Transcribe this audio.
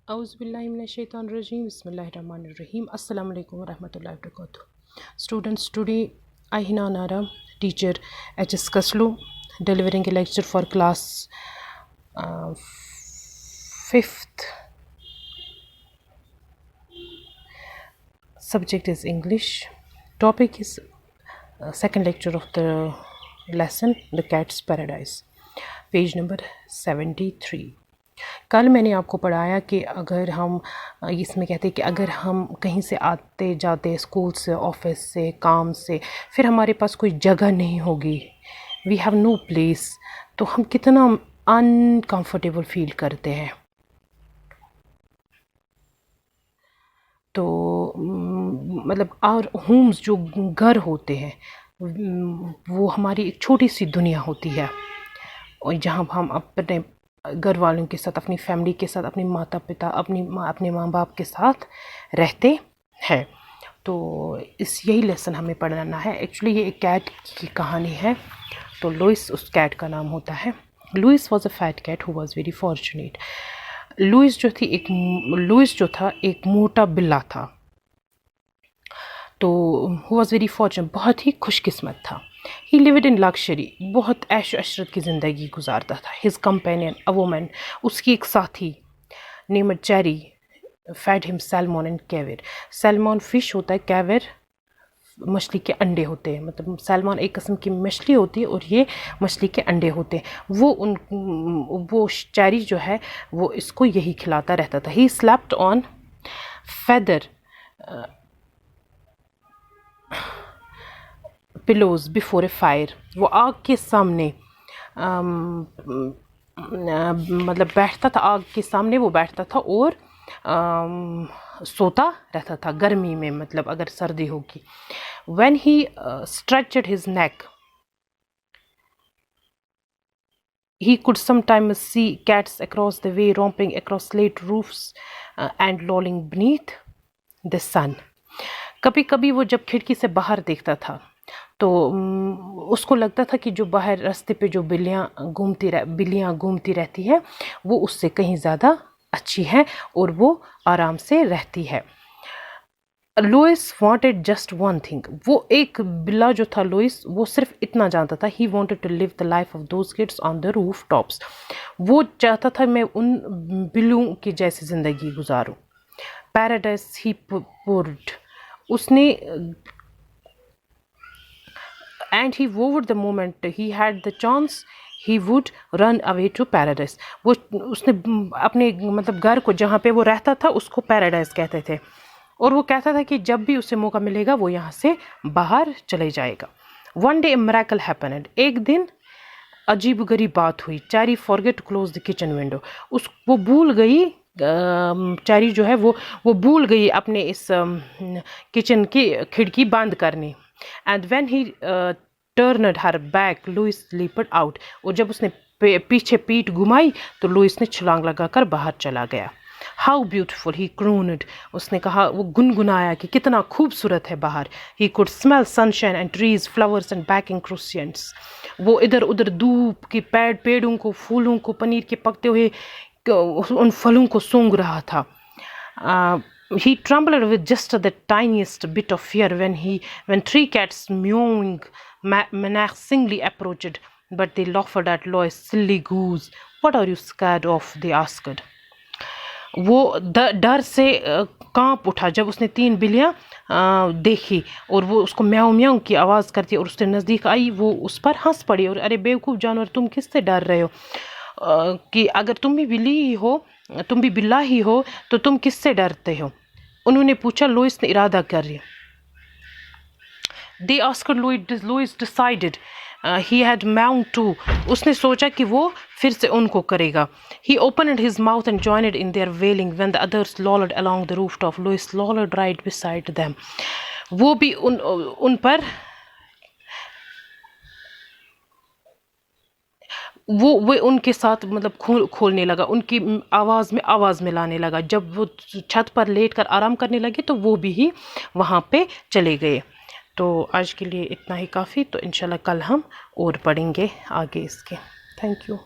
اعوذ باللہ من الشیطان الرجیم بسم اللہ الرحمن الرحیم السلام علیکم ورحمۃ اللہ وبرکاتہ. Students, today I, Hina Nara, teacher HS Kaslu, delivering a lecture for class 5th. Subject is English. Topic is second lecture of the lesson, The Cat's Paradise. Page number 73. کل میں نے آپ کو پڑھایا کہ اگر ہم اس میں کہتے ہیں کہ اگر ہم کہیں سے آتے جاتے اسکول سے آفس سے کام سے پھر ہمارے پاس کوئی جگہ نہیں ہوگی، وی ہیو نو پلیس، تو ہم کتنا انکمفرٹیبل فیل کرتے ہیں. تو مطلب اور ہومز جو گھر ہوتے ہیں وہ ہماری ایک چھوٹی سی دنیا ہوتی ہے، اور جہاں ہم اپنے گھر والوں کے ساتھ، اپنی فیملی کے ساتھ، اپنے ماتا پتا، اپنے ماں باپ کے ساتھ رہتے ہیں. تو یہی لیسن ہمیں پڑھنا ہے. ایکچولی یہ ایک کیٹ کی کہانی ہے. تو لوئس اس کیٹ کا نام ہوتا ہے. Louis was a fat cat he was very fortunate. Louis جو تھا ایک موٹا بلا تھا. تو ہو واز ویری فارچونیٹ، بہت ہی خوش قسمت تھا. ہی لیوڈ ان لگژری، بہت عیش و عشرت کی زندگی گزارتا تھا. ہز کمپینین اے وومن، اس کی ایک ساتھی named Cherry, fed him salmon and caviar. Salmon fish ہوتا ہے، کیور مچھلی کے انڈے ہوتے ہیں. مطلب سیلمون ایک قسم کی مچھلی ہوتی ہے اور یہ مچھلی کے انڈے ہوتے ہیں. وہ چیری جو ہے وہ اس کو یہی کھلاتا رہتا تھا. ہی slept on feather pillows before a fire. وہ آگ کے سامنے مطلب بیٹھتا تھا، آگ کے سامنے وہ بیٹھتا تھا اور سوتا رہتا تھا گرمی میں، مطلب اگر سردی ہوگی. When he stretched his neck he could sometimes see cats across the way romping across slate roofs and lolling beneath the sun. کبھی کبھی وہ جب کھڑکی سے باہر دیکھتا تھا تو اس کو لگتا تھا کہ جو باہر راستے پہ جو بلیاں گھومتی رہتی ہے وہ اس سے کہیں زیادہ اچھی ہیں اور وہ آرام سے رہتی ہے. Louis wanted just one thing. وہ ایک بلا جو تھا لوئس، وہ صرف اتنا جانتا تھا. He wanted to live the life of those kids on the roof tops. وہ چاہتا تھا میں ان بلوں کی جیسی زندگی گزاروں. پیراڈائز ہی پورڈ، اس نے and he would the moment he had the chance he would run away to paradise. اس نے اپنے مطلب گھر کو جہاں پہ وہ رہتا تھا اس کو پیراڈائز کہتے تھے، اور وہ کہتا تھا کہ جب بھی اسے موقع ملے گا وہ یہاں سے باہر چلے جائے گا. One day a miracle happened. ایک دن عجیب غریب بات ہوئی. Cherry forget to close the kitchen window. وہ بھول گئی، چیری جو ہے وہ بھول گئی اپنے اس کچن کی کھڑکی بند کرنی. And when he turned her back Louis leaped out. اور جب اس نے پیچھے پیٹ گھمائی تو لوئس نے چھلانگ لگا کر باہر چلا گیا. ہاؤ بیوٹیفل ہی کرونڈ. اس نے کہا، وہ گنگنایا کہ کتنا خوبصورت ہے باہر. He could smell sunshine and trees flowers and baking croissants. وہ ادھر ادھر دھوپ کی پیڑوں کو، پھولوں کو، پنیر کے پکتے ہوئے ان پھلوں کو سونگھ رہا تھا. He trembled with just the tiniest bit of fear when three cats mewing menacingly approached, but they laughed at Lois. Silly goose, what are you scared of? They asked. وہ ڈر سے کانپ اٹھا جب اس نے 3 بلیاں دیکھی اور وہ اس کو میاؤں میاؤں کی آواز کرتی اور اس سے نزدیک آئی. وہ اس پر ہنس پڑی اور ارے بیوقوف جانور، تم کس سے ڈر رہے ہو؟ کہ اگر تم بھی بلا ہی ہو تو تم کس سے ڈرتے ہو؟ انہوں نے پوچھا. لوئس نے ارادہ کر لیا. They asked Louis decided he had meowed too. اس نے سوچا کہ وہ پھر سے ان کو کرے گا. He opened his mouth and joined in their wailing when the others lolled along the rooftop. Louis lolled right beside them. وہ بھی ان پر وہ ان کے ساتھ مطلب کھولنے لگا، ان کی آواز میں لانے لگا. جب وہ چھت پر لیٹ کر آرام کرنے لگے تو وہ بھی وہاں پہ چلے گئے. تو آج کے لیے اتنا ہی کافی. تو انشاءاللہ کل ہم اور پڑھیں گے آگے اس کے. Thank you.